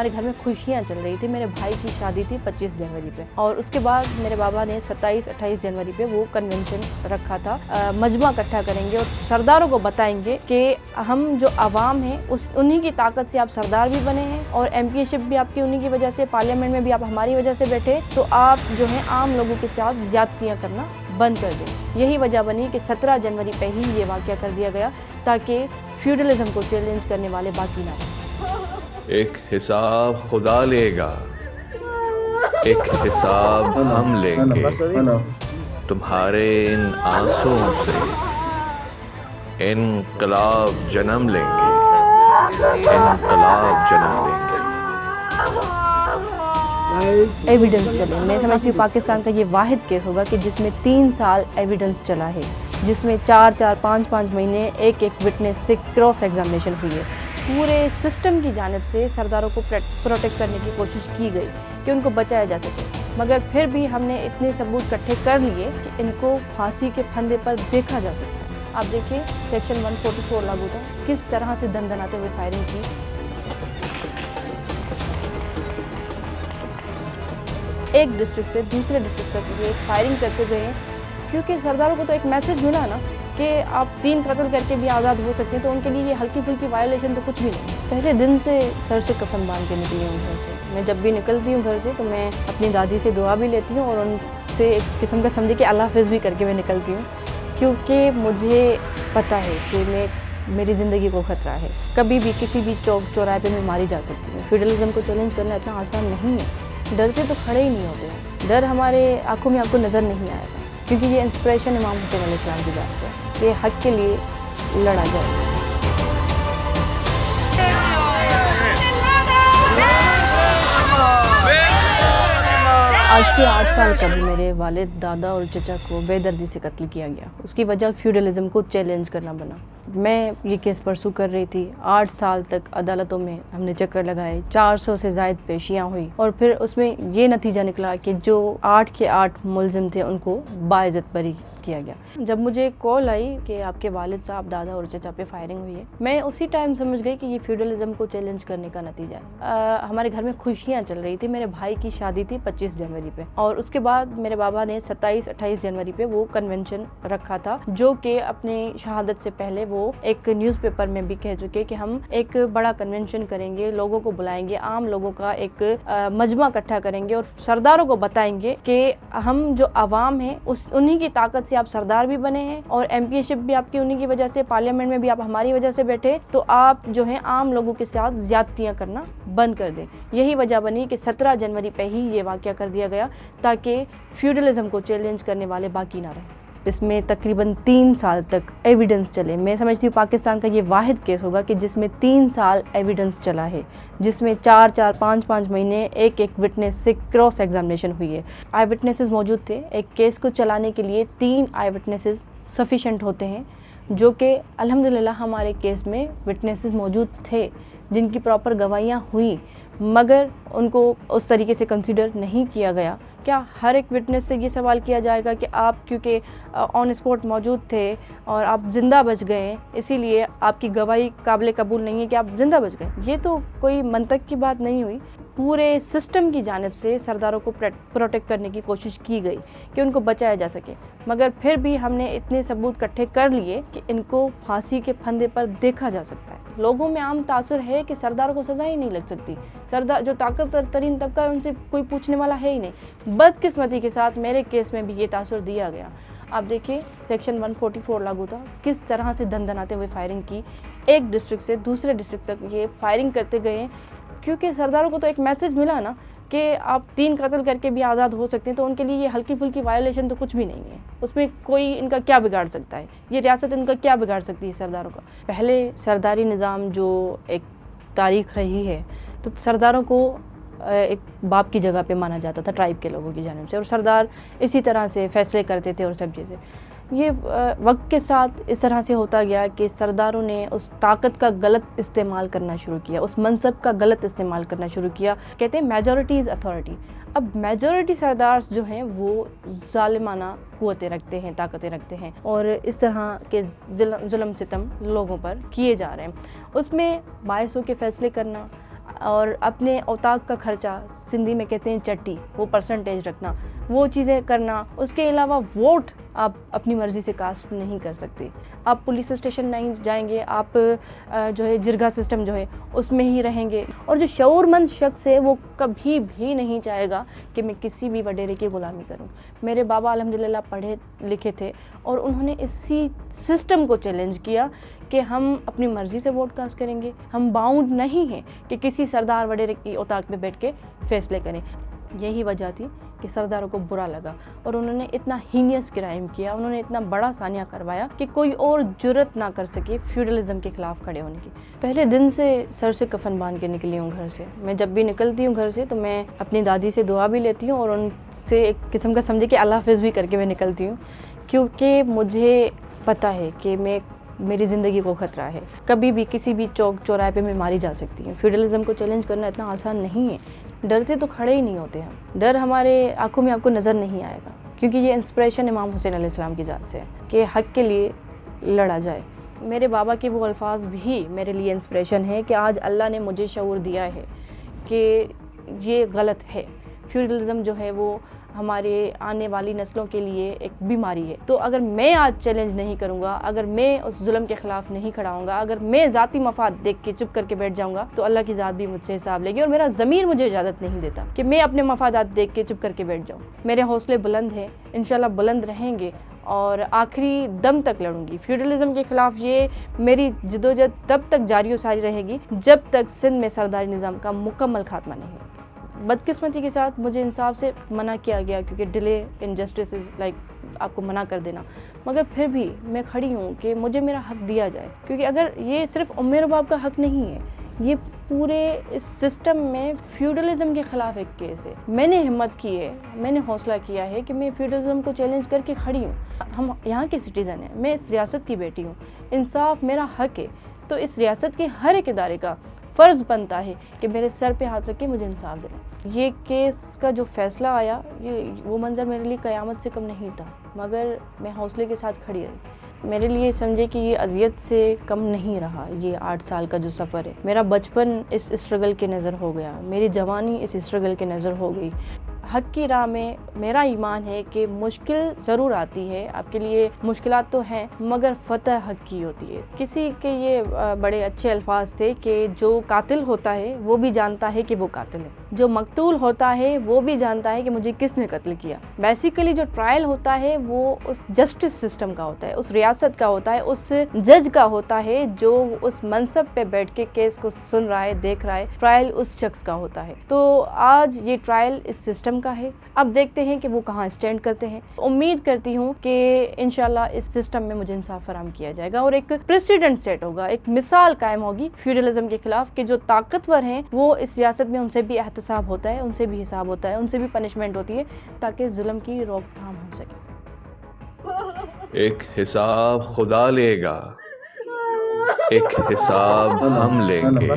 हमारे घर में खुशियाँ चल रही थी। मेरे भाई की शादी थी 25 जनवरी पे, और उसके बाद मेरे बाबा ने 27-28 जनवरी पे वो कन्वेंशन रखा था। मजमा इकट्ठा करेंगे और सरदारों को बताएंगे कि हम जो आवाम हैं उन्हीं की ताकत से आप सरदार भी बने हैं, और एमपीशिप भी आपकी उन्हीं की वजह से, पार्लियामेंट में भी आप हमारी वजह से बैठे, तो आप जो है आम लोगों के साथ ज्यादतियाँ करना बंद कर दें। यही वजह बनी कि 17 जनवरी पे ही ये वाक़या कर दिया गया, ताकि फ्यूडलिज्म को चैलेंज करने वाले बाकी ना रहें। एक हिसाब खुदा लेगा, एक हिसाब हम लेंगे। तुम्हारे इन आंसुओं से इनकलाब जन्म लेंगे, इनकलाब जन्म लेंगे। एविडेंस चले, मैं समझती हूँ पाकिस्तान का ये वाहिद केस होगा कि जिसमें 3 साल एविडेंस चला है, जिसमें 4-4, 5-5 महीने एक विटनेस से क्रॉस एग्जामिनेशन हुई है। पूरे सिस्टम की जानिब से सरदारों को प्रोटेक्ट करने की कोशिश की गई कि उनको बचाया जा सके, मगर फिर भी हमने इतने सबूत इकट्ठे कर लिए कि इनको फांसी के फंदे पर देखा जा सकता है। आप देखिए सेक्शन 144 लागू था, किस तरह से दंदनाते हुए फायरिंग की। एक डिस्ट्रिक्ट से दूसरे डिस्ट्रिक्ट तक ये फायरिंग करते गए हैं, क्योंकि सरदारों को तो एक मैसेज मिला ना कि आप 3 कत्ल करके भी आज़ाद हो सकते हैं, तो उनके लिए ये हल्की फुल्की वायलेशन तो कुछ भी नहीं। पहले दिन से सर से कफन बांध के निकली हूँ घर से। मैं जब भी निकलती हूँ घर से तो मैं अपनी दादी से दुआ भी लेती हूँ, और उनसे एक किस्म का समझे कि अल्लाह हाफ़िज़ भी करके मैं निकलती हूँ, क्योंकि मुझे पता है कि मेरी ज़िंदगी को ख़तरा है। कभी भी किसी भी चौक चौराहे पे मैं मारी जा सकती हूँ। फ्यूडलिज्म को चैलेंज करना इतना आसान नहीं है। डर से तो खड़े ही नहीं होते हैं। डर हमारे आंखों में आपको नज़र नहीं आएगा, क्योंकि ये इंस्पिरेशन इमाम हुसैन अलैहिस्सलाम की बात से ये हक़ के लिए लड़ा जाए। आज से 8 साल कबल मेरे वालिद, दादा और चचा को बेदर्दी से कत्ल किया गया। उसकी वजह फ्यूडलिज्म को चैलेंज करना बना। मैं ये केस परसू कर रही थी। 8 साल तक अदालतों में हमने चक्कर लगाए, 400 से ज़ायद पेशियाँ हुई, और फिर उसमें ये नतीजा निकला कि जो 8 के 8 मुलजिम थे उनको बाइज्जत बरी किया गया। जब मुझे कॉल आई कि आपके वालिद साहब, दादा और चचा पे फायरिंग हुई है, मैं उसी टाइम समझ गई कि ये फ्यूडलिज्म को चैलेंज करने का नतीजा है। हमारे घर में खुशियाँ चल रही थी। मेरे भाई की शादी थी 25 जनवरी पे, और उसके बाद मेरे बाबा ने 27-28 जनवरी पे वो कन्वेंशन रखा था, जो कि अपनी शहादत से पहले वो एक न्यूज़पेपर में भी कह चुके कि हम एक बड़ा कन्वेंशन करेंगे, लोगों को बुलाएंगे, आम लोगों का एक मजमा इकट्ठा करेंगे और सरदारों को बताएंगे कि हम जो आवाम हैं उन्हीं की ताकत से आप सरदार भी बने हैं, और एमपीशिप भी आपकी उन्हीं की वजह से, पार्लियामेंट में भी आप हमारी वजह से बैठे, तो आप जो है आम लोगों के साथ ज्यादतियाँ करना बंद कर दें। यही वजह बनी कि 17 जनवरी पे ही ये वाक़या कर दिया गया, ताकि फ्यूडलिज्म को चैलेंज करने वाले बाकी ना रहें। इसमें तकरीबन 3 साल तक एविडेंस चले। मैं समझती हूँ पाकिस्तान का ये वाहिद केस होगा कि जिसमें 3 साल एविडेंस चला है, जिसमें 4-4, 5-5 महीने एक विटनेस से क्रॉस एग्जामिनेशन हुई है। आई विटनेसेस मौजूद थे। एक केस को चलाने के लिए 3 आई विटनेसेस सफिशेंट होते हैं, जो कि अल्हम्दुलिल्लाह हमारे केस में विटनेसेस मौजूद थे जिनकी प्रॉपर गवाहियाँ हुई, मगर उनको उस तरीके से कंसीडर नहीं किया गया। क्या हर एक विटनेस से ये सवाल किया जाएगा कि आप क्योंकि ऑन स्पॉट मौजूद थे और आप ज़िंदा बच गए, इसीलिए आपकी गवाही काबिल कबूल नहीं है कि आप ज़िंदा बच गए? ये तो कोई मंतक की बात नहीं हुई। पूरे सिस्टम की जानिब से सरदारों को प्रोटेक्ट करने की कोशिश की गई कि उनको बचाया जा सके, मगर फिर भी हमने इतने सबूत इकट्ठे कर लिए कि इनको फांसी के फंदे पर देखा जा सकता है। लोगों में आम तासुर है कि सरदारों को सज़ा ही नहीं लग सकती। सरदार जो ताकतवर तरीन तबका है उनसे कोई पूछने वाला है ही नहीं। बदकिस्मती के साथ मेरे केस में भी ये तासुर दिया गया। आप देखिए सेक्शन 144 लागू था, किस तरह से दंदनाते हुए फायरिंग की। एक डिस्ट्रिक्ट से दूसरे डिस्ट्रिक्ट तक ये फायरिंग करते गए, क्योंकि सरदारों को तो एक मैसेज मिला ना कि आप 3 कत्ल करके भी आज़ाद हो सकते हैं, तो उनके लिए ये हल्की फुल्की वायलेशन तो कुछ भी नहीं है। उसमें कोई इनका क्या बिगाड़ सकता है? ये रियासत इनका क्या बिगाड़ सकती है सरदारों का? पहले सरदारी निज़ाम जो एक तारीख रही है, तो सरदारों को एक बाप की जगह पे माना जाता था ट्राइब के लोगों की जानिब से, और सरदार इसी तरह से फैसले करते थे और सब चीज़ें। ये वक्त के साथ इस तरह से होता गया कि सरदारों ने उस ताकत का गलत इस्तेमाल करना शुरू किया, उस मनसब का गलत इस्तेमाल करना शुरू किया। कहते हैं मेजॉरिटी इज़ अथॉरिटी। अब मेजॉरिटी सरदार जो हैं वो ज़ालिमाना क़ुव्वतें रखते हैं, ताकतें रखते हैं, और इस तरह के जुल्म सितम लोगों पर किए जा रहे हैं। उसमें बायसों के फ़ैसले करना, اور اپنے اوطاق کا خرچہ، سندھی میں کہتے ہیں چٹی، وہ پرسنٹیج رکھنا، وہ چیزیں کرنا. اس کے علاوہ ووٹ آپ اپنی مرضی سے کاسٹ نہیں کر سکتے. آپ پولیس اسٹیشن نہیں جائیں گے، آپ جو ہے جرگا سسٹم جو ہے اس میں ہی رہیں گے. اور جو شعور مند شخص ہے وہ کبھی بھی نہیں چاہے گا کہ میں کسی بھی وڈیرے کی غلامی کروں. میرے بابا الحمدللہ پڑھے لکھے تھے اور انہوں نے اسی سسٹم کو چیلنج کیا کہ ہم اپنی مرضی سے ووٹ کاسٹ کریں گے. ہم باؤنڈ نہیں ہیں کہ کسی سردار وڈیرے کی اوطاق میں بیٹھ کے فیصلے کریں. یہی وجہ تھی کہ سرداروں کو برا لگا اور انہوں نے اتنا ہینیس کرائم کیا، انہوں نے اتنا بڑا سانحہ کروایا کہ کوئی اور جرت نہ کر سکے فیوڈلزم کے خلاف کھڑے ہونے کی. پہلے دن سے سر سے کفن باندھ کے نکلی ہوں گھر سے. میں جب بھی نکلتی ہوں گھر سے تو میں اپنی دادی سے دعا بھی لیتی ہوں اور ان سے ایک قسم کا سمجھے کہ اللہ حافظ بھی کر کے میں نکلتی ہوں، کیونکہ مجھے پتہ ہے کہ میری زندگی کو خطرہ ہے. کبھی بھی کسی بھی چوک چوراہے پہ میں ماری جا سکتی ہوں. فیوڈلزم کو چیلنج کرنا اتنا آسان نہیں ہے. ڈرتے تو کھڑے ہی نہیں ہوتے ہم. ڈر ہمارے آنکھوں میں آپ کو نظر نہیں آئے گا، کیونکہ یہ انسپریشن امام حسین علیہ السلام کی ذات سے ہے کہ حق کے لیے لڑا جائے. میرے بابا کے وہ الفاظ بھی میرے لیے انسپریشن ہے کہ آج اللہ نے مجھے شعور دیا ہے کہ یہ غلط ہے. فیوڈلزم جو ہے وہ ہمارے آنے والی نسلوں کے لیے ایک بیماری ہے. تو اگر میں آج چیلنج نہیں کروں گا، اگر میں اس ظلم کے خلاف نہیں کھڑا ہوں گا، اگر میں ذاتی مفاد دیکھ کے چپ کر کے بیٹھ جاؤں گا تو اللہ کی ذات بھی مجھ سے حساب لے گی. اور میرا ضمیر مجھے اجازت نہیں دیتا کہ میں اپنے مفادات دیکھ کے چپ کر کے بیٹھ جاؤں. میرے حوصلے بلند ہیں، انشاءاللہ بلند رہیں گے اور آخری دم تک لڑوں گی. فیوڈلزم کے خلاف یہ میری جدوجہد تب تک جاری و ساری رہے گی جب تک سندھ میں سرداری نظام کا مکمل خاتمہ نہیں ہوگا. بدقسمتی کے ساتھ مجھے انصاف سے منع کیا گیا، کیونکہ delay in justice is like آپ کو منع کر دینا. مگر پھر بھی میں کھڑی ہوں کہ مجھے میرا حق دیا جائے، کیونکہ اگر یہ صرف ام رباب کا حق نہیں ہے، یہ پورے اس سسٹم میں فیوڈلزم کے خلاف ایک کیس ہے. میں نے ہمت کی ہے، میں نے حوصلہ کیا ہے کہ میں فیوڈلزم کو چیلنج کر کے کھڑی ہوں. ہم یہاں کے سٹیزن ہیں، میں اس ریاست کی بیٹی ہوں، انصاف میرا حق ہے. تو اس ریاست کے ہر ایک ادارے کا فرض بنتا ہے کہ میرے سر پہ ہاتھ رکھ کے مجھے انصاف دینا. یہ کیس کا جو فیصلہ آیا، وہ منظر میرے لیے قیامت سے کم نہیں تھا، مگر میں حوصلے کے ساتھ کھڑی رہی. میرے لیے سمجھے کہ یہ اذیت سے کم نہیں رہا. یہ 8 سال کا جو سفر ہے، میرا بچپن اس اسٹرگل کے نظر ہو گیا، میری جوانی اس اسٹرگل کے نظر ہو گئی. حق کی راہ میں میرا ایمان ہے کہ مشکل ضرور آتی ہے، آپ کے لیے مشکلات تو ہیں، مگر فتح حق کی ہوتی ہے. کسی کے یہ بڑے اچھے الفاظ تھے کہ جو قاتل ہوتا ہے وہ بھی جانتا ہے کہ وہ قاتل ہے، جو مقتول ہوتا ہے وہ بھی جانتا ہے کہ مجھے کس نے قتل کیا. بیسیکلی جو ٹرائل ہوتا ہے وہ اس جسٹس سسٹم کا ہوتا ہے، اس ریاست کا ہوتا ہے، اس جج کا ہوتا ہے جو اس منصب پہ بیٹھ کے کیس کو سن رہا ہے، دیکھ رہا ہے. ٹرائل اس شخص کا ہوتا ہے. تو آج یہ ٹرائل اس سسٹم کا ہے. اب دیکھتے ہیں کہ وہ کہاں اسٹینڈ کرتے ہیں. امید کرتی ہوں کہ انشاءاللہ اس سسٹم میں مجھے انصاف فراہم کیا جائے گا اور ایک پریسیڈنٹ سیٹ ہوگا، ایک مثال قائم ہوگی فیوڈلزم کے خلاف کہ جو طاقتور ہیں وہ اس ریاست میں ان سے بھی احتساب ہوتا ہے، ان سے بھی حساب ہوتا ہے، ان سے بھی پنشمنٹ ہوتی ہے تاکہ ظلم کی روک تھام ہو سکے. ایک حساب خدا لے گا، ایک حساب ہم لیں گے.